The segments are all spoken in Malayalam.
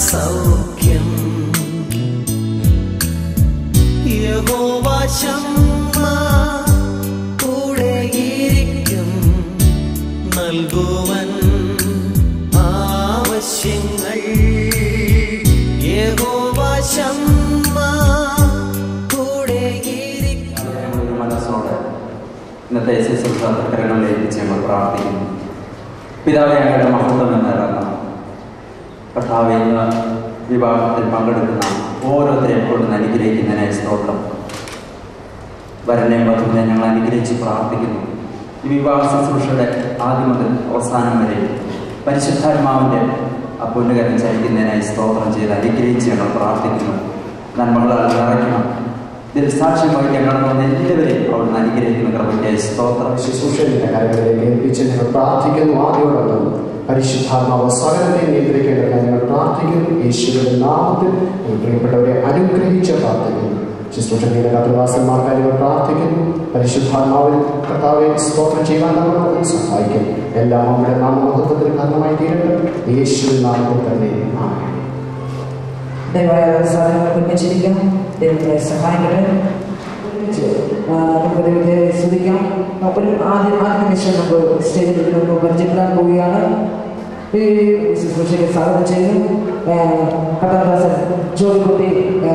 സൗഖ്യം. യഹോവ ശമ്മ കൂടെയിരിക്കും, നൽകുവൻ ആവശ്യങ്ങൾ. യഹോവ ശമ്മ കൂടെയിരിക്കും. മനസ്സോടെ ഇന്നത്തെ കരങ്ങളിൽ ഏൽപ്പിച്ച് ഞങ്ങൾ പ്രാർത്ഥിക്കുന്നു. പിതാവേ, അങ്ങയുടെ മഹത്വം എന്നിറങ്ങണം. കർത്താവേ, ഇന്ന് വിവാഹത്തിൽ പങ്കെടുക്കുന്ന ഓരോരുത്തരെയും കൊണ്ട് അനുഗ്രഹിക്കുന്നതിനായി സ്തോത്രം. വരനെയും വധുവിനെ ഞങ്ങൾ അനുഗ്രഹിച്ച് പ്രാർത്ഥിക്കുന്നു. ഈ വിവാഹ ശുശ്രൂഷയുടെ ആദ്യം മുതൽ അവസാനം വരെ പരിശുദ്ധാത്മാവിൻ്റെ പൊന്നുകരം ചലിക്കുന്നതിനായി സ്തോത്രം ചെയ്ത് അനുഗ്രഹിച്ച് ഞങ്ങൾ പ്രാർത്ഥിക്കുന്നു. നന്മകളാൽ നിറയ്ക്കണം. ഇതിൽ സാക്ഷ്യം വഹിക്കാൻ കടന്നു എല്ലാവരെയും അവിടുന്ന് അനുഗ്രഹിക്കുന്ന കൃപയ്ക്കായി സ്തോത്രം. ശുശ്രൂഷയുടെ കാര്യങ്ങളിലേക്ക് ഏൽപ്പിച്ച് ഞങ്ങൾ പ്രാർത്ഥിക്കുന്നു. ആദ്യോടൊപ്പം പരിശുദ്ധാത്മാവ് സകലത്തെ നിയന്ത്രിക്കേണ്ടത് ഞങ്ങൾ പ്രാർത്ഥിക്കുന്നു. യേശുവിന്റെ നാമത്തിൽ പ്രിയപ്പെട്ടവരെ അനുഗ്രഹിച്ച് പ്രാർത്ഥിക്കുന്നു. ശുശ്രൂഷയുടെ കർത്തൃദാസന്മാർക്കായി ഞങ്ങൾ പ്രാർത്ഥിക്കുന്നു. പരിശുദ്ധാത്മാവിൽ കർത്താവെ സ്തോത്രം ചെയ്യാൻ നമ്മളെ സഹായിക്കും. എല്ലാം നമ്മുടെ നാമമഹത്വത്തിന് കാരണമായി തീരട്ടെ. യേശുവിൻ നാമത്തിൽ തന്നെ ആമേൻ. ദയവായി സാധനങ്ങൾ ഒരുമിച്ചിരിക്കാം. ദൈവത്തെ സഹായിക്കട്ടെ. ഒരുമിച്ച് നമുക്ക് ദൈവത്തെ സ്തുതിക്കാം. ഒരു ആദ്യ നിമിഷം നമുക്ക് സ്റ്റേജിൽ നമുക്ക് പരിചയപ്പെടാൻ പോവുകയാണ്. ഈ ശുശ്രൂഷയ്ക്ക് സ്വാഗതം ചെയ്യുന്നു. കഥാദാസൻ ജോലിക്കുട്ടി,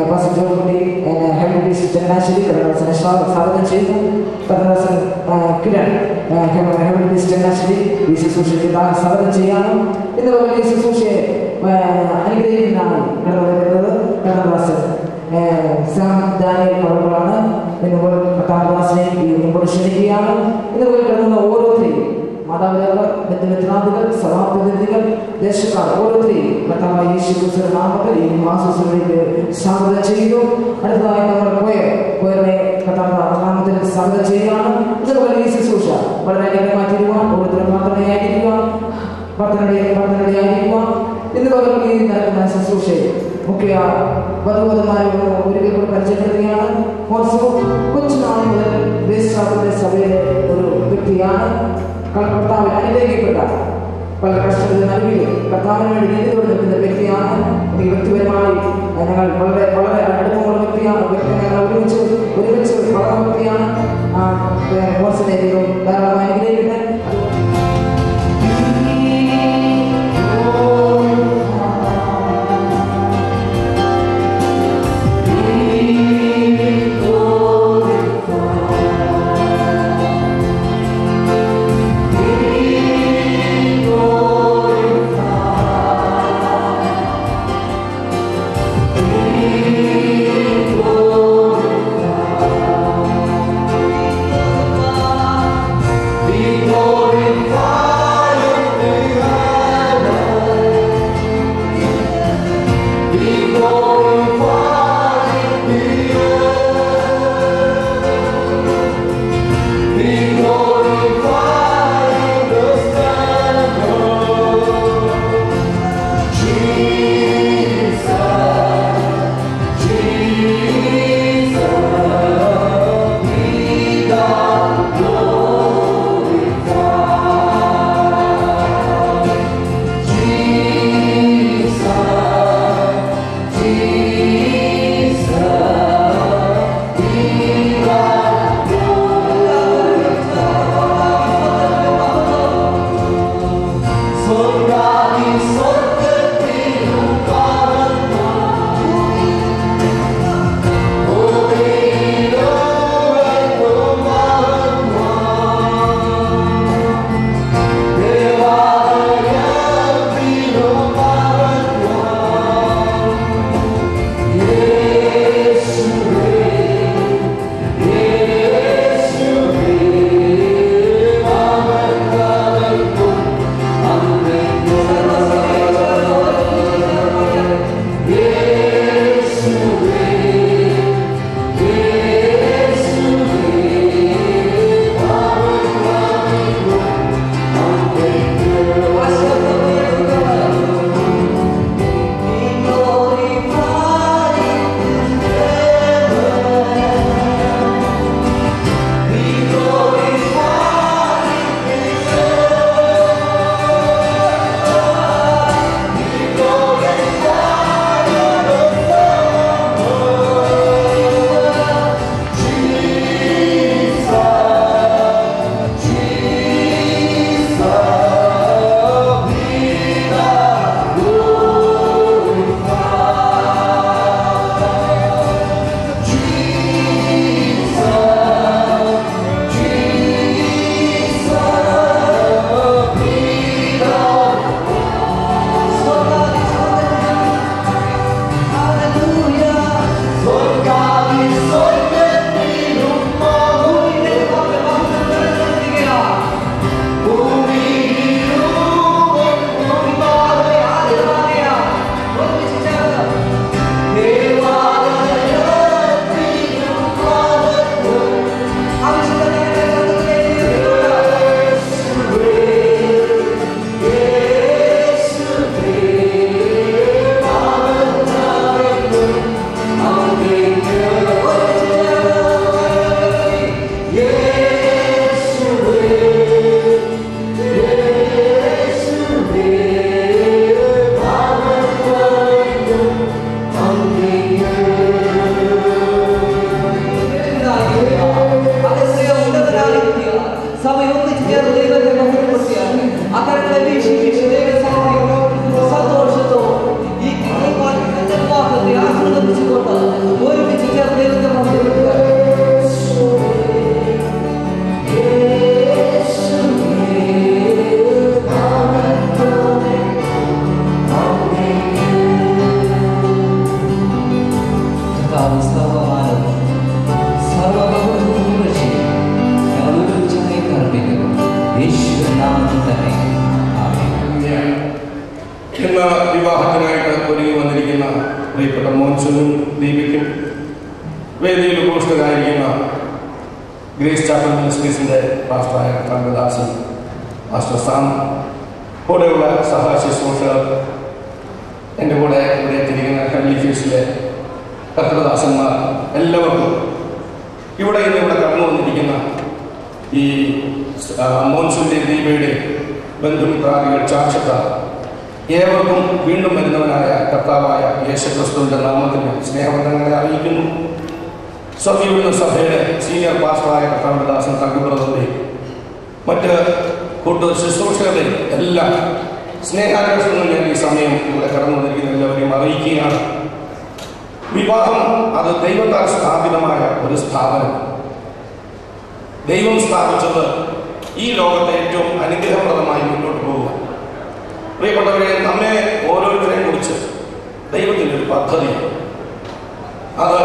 പാസ്റ്റർ ജോലിക്കുട്ടി, ഹെമഡീസ് ചങ്ങനാശ്ശേരി കഥാദാസനെ സ്വാഗതം ചെയ്യുന്നു. കഥാദാസൻ കിരൺ, ഹെമഡീസ് ചങ്ങനാശ്ശേരി ഈ ശുശ്രൂഷയ്ക്ക് സ്വാഗതം ചെയ്യാനും ഇന്ന് ഈ ശുശ്രൂഷയെ അനുഗ്രഹിക്കുന്നതാണ് കടന്നു വരുന്നത് കഥാദാസൻ സാം ദാനിയൽ മകളാണ്. ഇന്നുപോലെ കഥാദാസനെ മുമ്പോട്ട് ക്ഷണിക്കുകയാണ്. ഇന്നുപോലെ കിടന്ന ഓരോരുത്തരെയും മാതാപിതാക്കൾ, ബന്ധുമിത്രാദികൾ, സഭാപ്രതിനിധികൾ, ദേശക്കാർ ഓരോരുത്തരെയും കർത്താവായ യേശു ക്രിസ്തുവിന്റെ നാമത്തിൽ ഈ മാസത്തിലേക്ക് സ്വാഗതം ചെയ്യുന്നു. അടുത്തതായി നമ്മുടെ കോയറിനെ കർത്താവിന്റെ നാമത്തിൽ സ്വാഗതം ചെയ്യുകയാണ്. ഇതുപോലെ ഈ ശുശ്രൂഷ വളരെ അനുഗ്രഹമായി തീരുവാൻ ഓരോരുത്തരും പ്രാർത്ഥനയായിരിക്കുക, പ്രാർത്ഥനയായിരിക്കുക. ഇതുപോലെ ഈ നടക്കുന്ന ശുശ്രൂഷയെ മുഖ്യ വധുവധന്മാരെ ഒരിക്കൽ കൂടി പരിചയപ്പെടുത്തുകയാണ്. കൊച്ചുനാൾ മുതൽ ദേശാഭിന്റെ സഭയിലെ ഒരു വ്യക്തിയാണ്. കർത്താവിൽ അനുഗ്രഹിക്കപ്പെട്ട പല കഷ്ടത്തിന് നൽകി കർത്താവിന് വേണ്ടി നീതിയോട് നിൽക്കുന്ന വ്യക്തിയാണ്. ഈ വ്യക്തിപരമായി ഞങ്ങൾ വളരെ വളരെ അടുപ്പമുള്ള വ്യക്തിയാണ്. ഞങ്ങൾ ഒരുമിച്ച് വളരെ വ്യക്തിയാണ്. മോശത്തെ ധാരാളം അനുഗ്രഹിക്കട്ടെ. യേശുവേ പ്രിയപ്പെട്ട മോൻസുനും ദീപിക്കും, വേദിയിൽ ഉപസ്ഥരായിരിക്കുന്ന ഗ്രേസ് ചാപ്പൽ മിനിസ്ട്രീസിൻ്റെ പാസ്റ്ററായ കർത്താദാസൻ, മാസ്റ്റർ സാം, കൂടെയുള്ള സഹാശുശ്രൂഷകർ, എൻ്റെ കൂടെ ഇവിടെ എത്തിയിരിക്കുന്ന ഹെവൻലി ഫീസിലെ കർത്താദാസന്മാർ, എല്ലാവർക്കും ഇവിടെ കടന്നു വന്നിരിക്കുന്ന ഈ മോൻസുൻ്റെ ദീപയുടെ ബന്ധുമിത്രാദികൾ, ചാർച്ചക്കാർ, ഏവർക്കും വീണ്ടും വരുന്നവനായ കർത്താവായ യേശുക്രിസ്തുവിന്റെ നാമത്തിൽ സ്നേഹബന്ധങ്ങളെ അറിയിക്കുന്നു. സ്വർഗീയ സഭയുടെ സീനിയർ പാസ്റ്ററായ കർത്താദാസൻ തങ്കബ്രദറിന്റെയും മറ്റ് കൂട്ടു ശുശ്രൂഷകളുടെയും എല്ലാം സ്നേഹാന്വേഷണം ഞാൻ ഈ സമയം ഇവിടെ കടന്നു വന്നിരിക്കുന്ന എല്ലാവരെയും അറിയിക്കുകയാണ്. വിവാഹം അത് ദൈവത്താൽ സ്ഥാപിതമായ ഒരു സ്ഥാപനം. ദൈവം സ്ഥാപിച്ചത് ഈ ലോകത്തെ ഏറ്റവും അനുഗ്രഹപ്രദമായി മുന്നോട്ട് പോവുക. പ്രിയപ്പെട്ടവരെ, നമ്മെ ഓരോരുത്തരെയും കുറിച്ച് ദൈവത്തിൻ്റെ ഒരു പദ്ധതി, അത്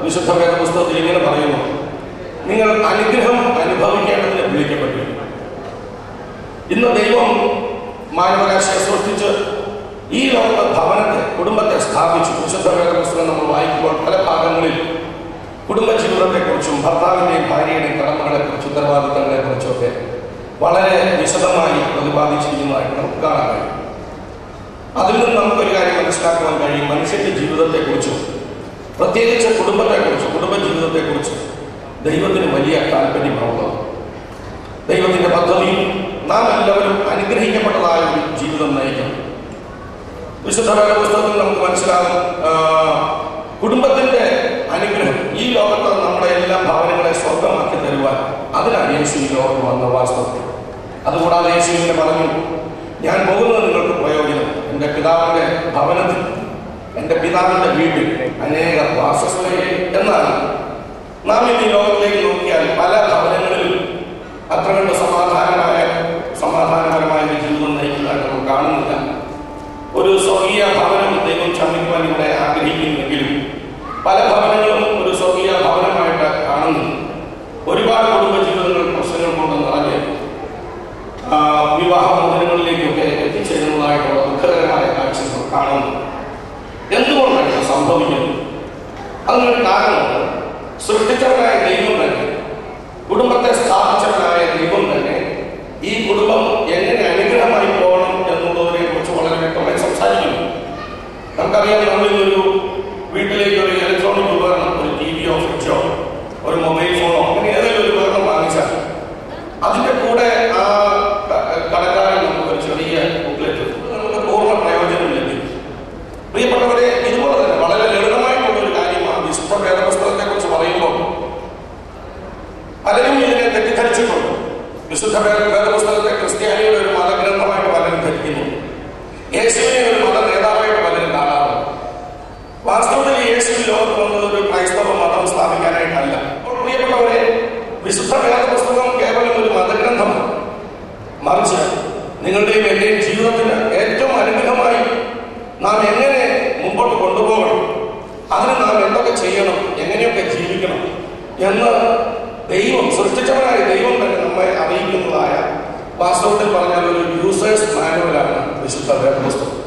വിശുദ്ധ വേദ പുസ്തകത്തിൽ ഇങ്ങനെ പറയുന്നു: നിങ്ങൾ അനുഗ്രഹം അനുഭവിക്കേണ്ടതിന് വിളിക്കപ്പെട്ടു. ഇന്ന് ദൈവം മാനവരാശിയെ സൃഷ്ടിച്ച് ഈ ലോക ഭവനത്തെ, കുടുംബത്തെ സ്ഥാപിച്ചു. വിശുദ്ധ വേദ പുസ്തകം നമ്മൾ വായിക്കുമ്പോൾ പല ഭാഗങ്ങളിൽ കുടുംബജീവിതത്തെക്കുറിച്ചും ഭർത്താവിൻ്റെയും ഭാര്യയുടെയും കടമകളെക്കുറിച്ചും ഉത്തരവാദിത്തങ്ങളെക്കുറിച്ചുമൊക്കെ വളരെ വിശദമായി പ്രതിപാദിച്ചിരിക്കുന്നതായിട്ട് നമുക്ക് കാണാൻ കഴിയും. അതിൽ നിന്ന് നമുക്കൊരു കാര്യം മനസ്സിലാക്കുവാൻ കഴിയും: മനുഷ്യന്റെ ജീവിതത്തെക്കുറിച്ചും പ്രത്യേകിച്ച് കുടുംബത്തെക്കുറിച്ചും കുടുംബജീവിതത്തെക്കുറിച്ചും ദൈവത്തിന് വലിയ താല്പര്യമാണുള്ളത്. ദൈവത്തിന്റെ പദ്ധതിയും നാം എല്ലാവരും അനുഗ്രഹിക്കപ്പെട്ടതായ ഒരു ജീവിതം നയിക്കണം. വിശുദ്ധ വേദ പുസ്തകത്തിൽ നമുക്ക് മനസ്സിലാകും കുടുംബത്തിന്റെ അനുഗ്രഹം ഈ ലോകത്ത് നമ്മുടെ എല്ലാ ഭവനങ്ങളെ സ്വർഗമാക്കി തരുവാൻ അതിനാണ് യേശു ഈ ലോകത്ത് വന്ന വാസ്തവം. അതുകൂടാതെ യേശു ഇങ്ങനെ പറഞ്ഞു: ഞാൻ പോകുന്നത് നിങ്ങൾക്ക് പ്രയോജനം. എൻ്റെ പിതാവിൻ്റെ ഭവനത്തിൽ, എൻ്റെ പിതാവിൻ്റെ വീട്ടിൽ അനേക വാസസ്ഥലങ്ങൾ. എന്നാൽ നാം ഈ ലോകത്തിലേക്ക് നോക്കിയാൽ പല ഭവനങ്ങളിലും അത്ര കണ്ട് സമാധാനപരമായ ജീവിതം നയിക്കുന്നതായിട്ട് നമുക്ക് കാണുന്നില്ല. ഒരു സ്വർഗീയ ഭവനം ദൈവം ക്ഷമിക്കുവാൻ ഇവിടെ ആഗ്രഹിക്കുന്നെങ്കിലും പല ഭവനങ്ങളും ഒരു സ്വർഗീയ ഭവനമായിട്ട് കാണുന്നു. ഒരുപാട് കുടുംബജീവിതങ്ങൾ പ്രശ്നങ്ങൾ കൊണ്ട് നിറഞ്ഞ് വിവാഹമോചനങ്ങളിലേക്കൊക്കെ എത്തിച്ചേരുന്നതായിട്ടുള്ള ദുഃഖകരമായ കാഴ്ചകൾ കാണുന്നു. എന്തുകൊണ്ടാണ് സംഭവിക്കുന്നത്? അതിനൊരു കാരണമുണ്ട്. സൃഷ്ടിച്ചവനായ ദൈവം തന്നെ, കുടുംബത്തെ സ്ഥാപിച്ചവനായ ദൈവം തന്നെ ഈ കുടുംബം എങ്ങനെ അനുഗ്രഹമായി പോകണം എന്നുള്ളതിനെ കുറിച്ച് വളരെ വ്യക്തമായി സംസാരിക്കുന്നു. നമുക്കറിയാം, നമ്മളിന്നൊരു വീട്ടിലേക്ക് ഒരു ഇലക്ട്രോണിക് ഉപകരണം, ഒരു ടിവിയോ ഫ്രിഡ്ജോ ഒരു മൊബൈൽ ഫോണോ അങ്ങനെ ഏതെങ്കിലും ഒരു ഉപകരണം വാങ്ങിച്ചാൽ അതിൻ്റെ കൂടെ ആ കടക്കാരൻ നമുക്കൊരു ചെറിയ ബുക്ക്ലെറ്റ് നമുക്ക് പൂർണ്ണ പ്രയോജനം ലഭിക്കും. പ്രിയപ്പെട്ടവരെ, ഇതുപോലെ തന്നെ വളരെ ലളിതമായിട്ടുള്ള ഒരു കാര്യമാണ് വിശുദ്ധ വേദപുസ്തകത്തെ കുറിച്ച് പറയുമ്പോൾ പലരും ഇതിനെ തെറ്റിദ്ധരിച്ചിട്ടുണ്ട്. വിശുദ്ധ വേദപുസ്തകത്തെ ക്രിസ്ത്യാനിയുടെ ഒരു മതഗ്രന്ഥമായിട്ട് പലരും ധരിക്കുന്നു. യേശുവിനെ ഒരു മത നേതാവായിട്ട് പലരും കാണാറുണ്ട്. വാസ്തവത്തിൽ യേശു ലോകത്ത് വന്നത് ഒരു ക്രൈസ്തവ മതം സ്ഥാപിക്കാനായിട്ടല്ല. പ്രിയപ്പെട്ടവരെ, വിശുദ്ധ വേദപുസ്തകം കേവലം ഒരു മതഗ്രന്ഥമാണ്. മറിച്ച് നിങ്ങളുടെയും എൻ്റെയും ജീവിതത്തിന് ഏറ്റവും അനുഗ്രഹമായി നാം എങ്ങനെ മുമ്പോട്ട് കൊണ്ടുപോകണം, അതിന് നാം എന്തൊക്കെ ചെയ്യണം, എങ്ങനെയൊക്കെ ജീവിക്കണം എന്ന് ദൈവം, സൃഷ്ടിച്ചവനായ ദൈവം തന്നെ നമ്മെ അറിയിക്കുന്നതായ, വാസ്തവത്തിൽ പറഞ്ഞാൽ ഒരു യൂസേഴ്സ് മാനുവലാണ് വിശുദ്ധ വേദപുസ്തകം.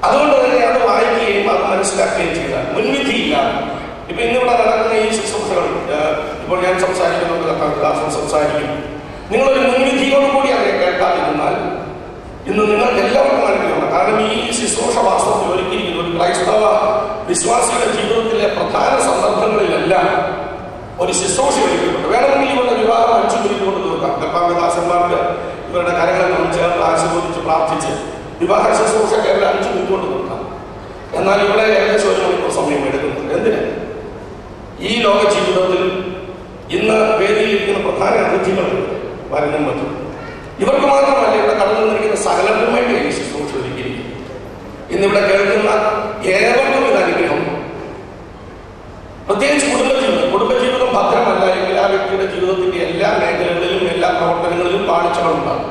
അതുകൊണ്ട് തന്നെ അത് വായിക്കുകയും അത് മനസ്സിലാക്കുകയും ചെയ്താൽ മുൻവിധിയില്ല. ഇപ്പൊ ഇന്നിവിടെ നടക്കുന്ന ഈ ശുശ്രൂഷകൾ, ഇപ്പോൾ ഞാൻ സംസാരിക്കുന്നത് കർത്താദാസൻ സംസാരിക്കും, നിങ്ങളൊരു മുൻവിധിയോടുകൂടി അതിനെ കേൾക്കാതിരുന്നാൽ ഇന്ന് നിങ്ങൾക്ക് എല്ലാവർക്കും അനുഗ്രഹമാണ്. കാരണം ഈ ശുശ്രൂഷ വാസ്തവത്തിൽ ഒരുക്കിയിരിക്കുന്ന ഒരു ക്രൈസ്തവ വിശ്വാസിയുടെ ജീവിതത്തിലെ പ്രധാന സന്ദർഭങ്ങളിലെല്ലാം ഒരു ശുശ്രൂഷ ഒരുക്കിയിട്ടുണ്ട്. വേണമെങ്കിൽ ഇവരുടെ വിവാഹം 5 മിനിറ്റ് കൊണ്ട് തീർക്കാം. കർത്താദാസന്മാർക്ക് ഇവരുടെ കരങ്ങളെ നമ്മൾ ചേർത്ത് ആശീർവദിച്ച് പ്രാർത്ഥിച്ച് വിവാഹ ശുശ്രൂഷ കേവലം 5 മിനിറ്റ് കൊണ്ട് തീർക്കാം. എന്നാൽ ഇവിടെ ഏകദേശം 1 മണിക്കൂർ സമയം എടുക്കുന്നുണ്ട്. എന്തിന്? ഈ ലോക ജീവിതത്തിൽ ഇന്ന് വേദിയിലിരിക്കുന്ന പ്രധാന അതിഥികൾ വരനും മറ്റും ഇവർക്ക് മാത്രമല്ല, ഇവിടെ കടന്നു വന്നിരിക്കുന്ന സകലർക്കും വേണ്ടി ഈ ശുശ്രൂഷ ഒരുക്കിയിരിക്കും. ഇന്നിവിടെ കേൾക്കുന്ന ഏവർക്കും ഇത് അനുഗ്രഹം. പ്രത്യേകിച്ച് കുടുംബജീവിതം ഭദ്രമല്ല എങ്കിൽ ആ വ്യക്തിയുടെ ജീവിതത്തിന്റെ എല്ലാ മേഖലകളിലും എല്ലാ പ്രവർത്തനങ്ങളിലും പാളിച്ചകളുണ്ടാകും.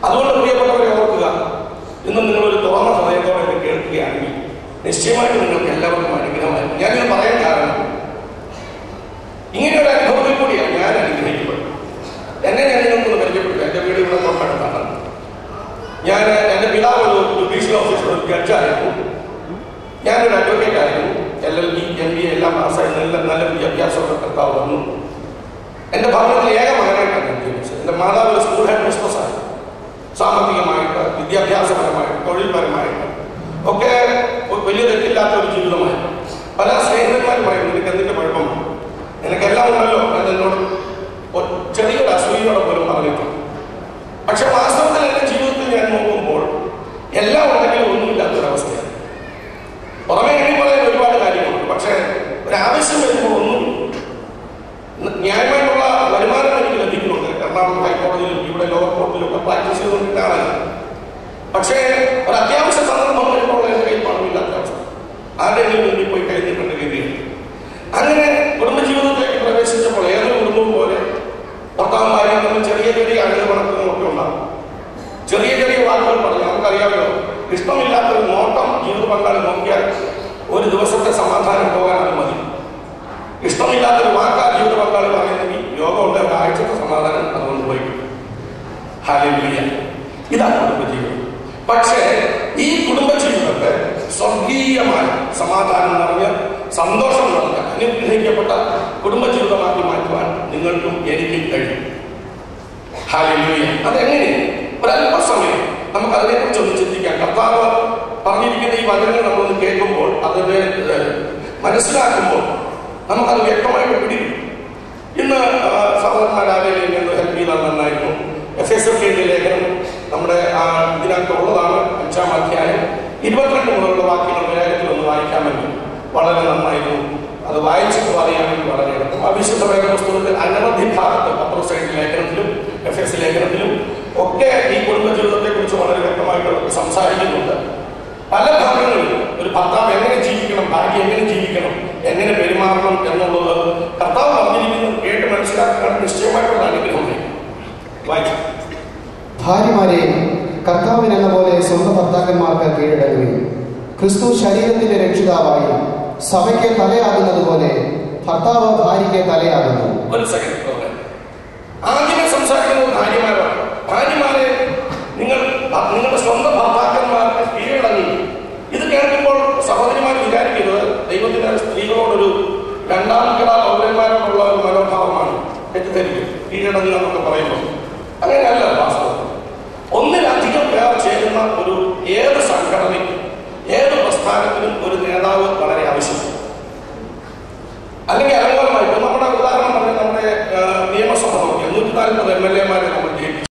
അതുകൊണ്ട് പ്രിയപ്പെട്ടവരെ ഓർക്കുക, ഇന്ന് നിങ്ങളൊരു തുറന്ന ഹൃദയത്തോടെ കേൾക്കുകയാണെങ്കിൽ നിശ്ചയമായിട്ട് നിങ്ങൾക്ക് എല്ലാവർക്കും അനുഗ്രഹമായിരിക്കും. ഞാനിത് പറയാൻ കാരണം ഇങ്ങനെ ഒരു അനുഭവത്തിൽ കൂടിയാണ് ഞാൻ അനുഗ്രഹിക്കപ്പെട്ടത്. എന്നെ ഞാൻ നിങ്ങൾക്കൊന്ന് പരിചയപ്പെട്ടു. എൻ്റെ വീട് ഇവിടെ തൊട്ടടുത്താണ്. ഞാൻ എൻ്റെ പിതാവ് ഒരു ജുഡീഷ്യൽ ഓഫീസർ, ഒരു ജഡ്ജായിരുന്നു. എല്ലാം പാസ്സായി നല്ല വിദ്യാഭ്യാസമൊക്കെ കർത്താവ് വന്നു. എൻ്റെ ഭവനത്തിൽ ഏക മകനായിട്ടാണ് ഞാൻ ജീവിച്ചത്. എൻ്റെ മാതാവ് സ്കൂൾ ഹെഡ് മിസ്ട്രസ്സാണ്. സാമ്പത്തികമായിട്ട്, വിദ്യാഭ്യാസപരമായിട്ട്, തൊഴിൽപരമായിട്ട് ഒക്കെ വലിയ തെറ്റില്ലാത്ത ഒരു ജീവിതമായിരുന്നു. പല സ്നേഹിതന്മാരുമായിരുന്നു നിനക്ക് എന്തിൻ്റെ കുഴപ്പമാണ്, നിനക്കെല്ലാം ഉണ്ടല്ലോ എന്നോട് ചെറിയൊരു അസൂയയോടെ പോലും പറഞ്ഞിട്ടുണ്ട്. പക്ഷെ വാസ്തവത്തിൽ എൻ്റെ ജീവിതത്തിൽ ഞാൻ നോക്കുമ്പോൾ എല്ലാം ഉണ്ടെങ്കിലും ഒന്നുമില്ലാത്തൊരവസ്ഥയാണ്. പുറമെ എണ്ണി പറയാൻ ഒരുപാട് കാര്യങ്ങളുണ്ട്. പക്ഷേ ഒരാവശ്യം വരുമ്പോൾ ഒന്നും ന്യായമായിട്ടുള്ള വരുമാനം എനിക്ക് ലഭിക്കുന്നുണ്ട്. എറണാകുളം ഹൈക്കോടതിയിലും ഇവിടെ ലോവർ കോർട്ടിലും ഒക്കെ പ്രാക്ടീസ് ചെയ്തുകൊണ്ടിട്ടാണ്. പക്ഷേ ഒരു അത്യാവശ്യ സന്ദർഭം വരുമ്പോൾ എൻ്റെ കയ്യിൽ പണമില്ലാത്ത അവസ്ഥ, ആരുടെയെങ്കിലും മുന്നിൽ പോയി കഴിഞ്ഞിട്ടുണ്ട് രീതിയിൽ. അങ്ങനെ കുടുംബജീവിതത്തിലേക്ക് പ്രവേശിച്ചപ്പോൾ ഏതൊരു കുടുംബവും പോലെ ഭർത്താവന്മാരിൽ നിന്ന് ചെറിയ ചെറിയ അഴുകുപണത്തിനുമൊക്കെ ഉണ്ടാകും. ചെറിയ ചെറിയ വാക്കുകൾ പറഞ്ഞു. നമുക്കറിയാമല്ലോ, ഇഷ്ടമില്ലാത്തൊരു നോട്ടം ജീവിത പങ്കാളി നോക്കിയാൽ ഒരു ദിവസത്തെ സമാധാനം പോകാൻ അത് മതി. ഇഷ്ടമില്ലാത്തൊരു വാക്കാ ജീവിത പങ്കാളി പറയുന്നെങ്കിൽ യോഗമുണ്ട്, ഒരാഴ്ചത്തെ സമാധാനം അതുകൊണ്ട് പോയി. ഹല്ലേലൂയ. ഇതാണ് കുടുംബജീവിതം. പക്ഷേ ഈ കുടുംബജീവിതത്തെ സ്വർഗീയമായ സമാധാനം നിറഞ്ഞ, സന്തോഷം നിറഞ്ഞ, അനുഗ്രഹിക്കപ്പെട്ട കുടുംബജീവിതമാക്കി മാറ്റുവാൻ നിങ്ങൾക്കും എനിക്കും കഴിയും. ഹല്ലേലൂയ. അതെങ്ങനെ? ഒരല്പസമയം നമുക്ക് അതിനെക്കുറിച്ച് ഒന്ന് ചിന്തിക്കാം. കർത്താവ് പറഞ്ഞിരിക്കുന്ന ഈ വചനങ്ങൾ നമ്മളൊന്ന് കേൾക്കുമ്പോൾ, അതിനെ മനസ്സിലാക്കുമ്പോൾ നമുക്കത് വ്യക്തമായിട്ട് പിടിക്കും. ഇന്ന് സഹോദരന്മാരാരെയും ഹെൽപ്പ് ചെയ്താൽ നന്നായിരുന്നു. എഫെസ്യർക്കെഴുതിയ ലേഖനം നമ്മുടെ ഇതിനകത്തുള്ളതാണ്. 5-ാം അധ്യായം 22 മുതലുള്ള വാക്യങ്ങൾ വേഗത്തിൽ ഒന്ന് വായിക്കാമെങ്കിൽ വളരെ നന്നായിരുന്നു. അത് വായിച്ചിട്ട് അറിയാമെങ്കിൽ വളരെ എളുപ്പം. അവിശുദ്ധ വേദപുസ്തകത്തിൽ അനവധി ഭാഗത്ത് പത്രോസ് ലേഖനത്തിലും എഫെസ് ലേഖനത്തിലും ഒക്കെ ഈ കുടുംബജീവിതത്തെ കുറിച്ച് വളരെ വ്യക്തമായിട്ട് സംസാരിക്കുന്നുണ്ട്. പല ഭാഗങ്ങളിലും ഒരു ഭർത്താവ് എങ്ങനെ ജീവിക്കണം, ഭാര്യ എങ്ങനെ ജീവിക്കണം, എങ്ങനെ പെരുമാറണം എന്നുള്ളത് കർത്താവ് പറഞ്ഞിരിക്കുന്നത് കേട്ട് മനസ്സിലാക്കാൻ നിശ്ചയമായിട്ടുള്ള അനുഗ്രഹമുണ്ട്. വായിച്ചു. ഭാര്യമാരെ കർത്താവിനെന്ന പോലെ സ്വന്തം ഭർത്താക്കന്മാർക്ക് കീഴടങ്ങുകയും ക്രിസ്തു ശരീരത്തിന്റെ രക്ഷിതാവായി സഭയ്ക്ക് തലയാകുന്നത് പോലെ ഭർത്താവ് ഭാര്യയ്ക്ക് തലയാകുന്നു. ഒരു സെക്കൻഡ്. ആദ്യമേ സംസാരിക്കുന്നത് ഭാര്യമാരാണ്. ഭാര്യമാരെ നിങ്ങളുടെ സ്വന്തം ഭർത്താക്കന്മാർക്ക് കീഴടങ്ങി. ഇത് കേൾക്കുമ്പോൾ സഹോദരിമാർ വിചാരിക്കുന്നത് ദൈവത്തിന്റെ സ്ത്രീകളോടൊരു രണ്ടാംകിട പൗരന്മാരോടുള്ള ഒരു മനോഭാവമാണ് തെറ്റിദ്ധരിക്കും. കീഴടങ്ങുക എന്നൊക്കെ പറയുമ്പോൾ അങ്ങനെയല്ല വാസ്തവം. ഒന്നിലധികം പേർ ചേരുന്ന ഒരു ഏത് സംഘടനയ്ക്കും ഏത് പ്രസ്ഥാനത്തിനും ഒരു നേതാവ് വളരെ ആവശ്യമാണ്. അല്ലെങ്കിൽ അലങ്കോലമായി നമ്മുടെ ഉദാഹരണം പറഞ്ഞാൽ നമ്മുടെ നിയമസഭ നോക്കിയാൽ 140 MLA-മാരെ നമ്മൾ ജയിപ്പിച്ചു.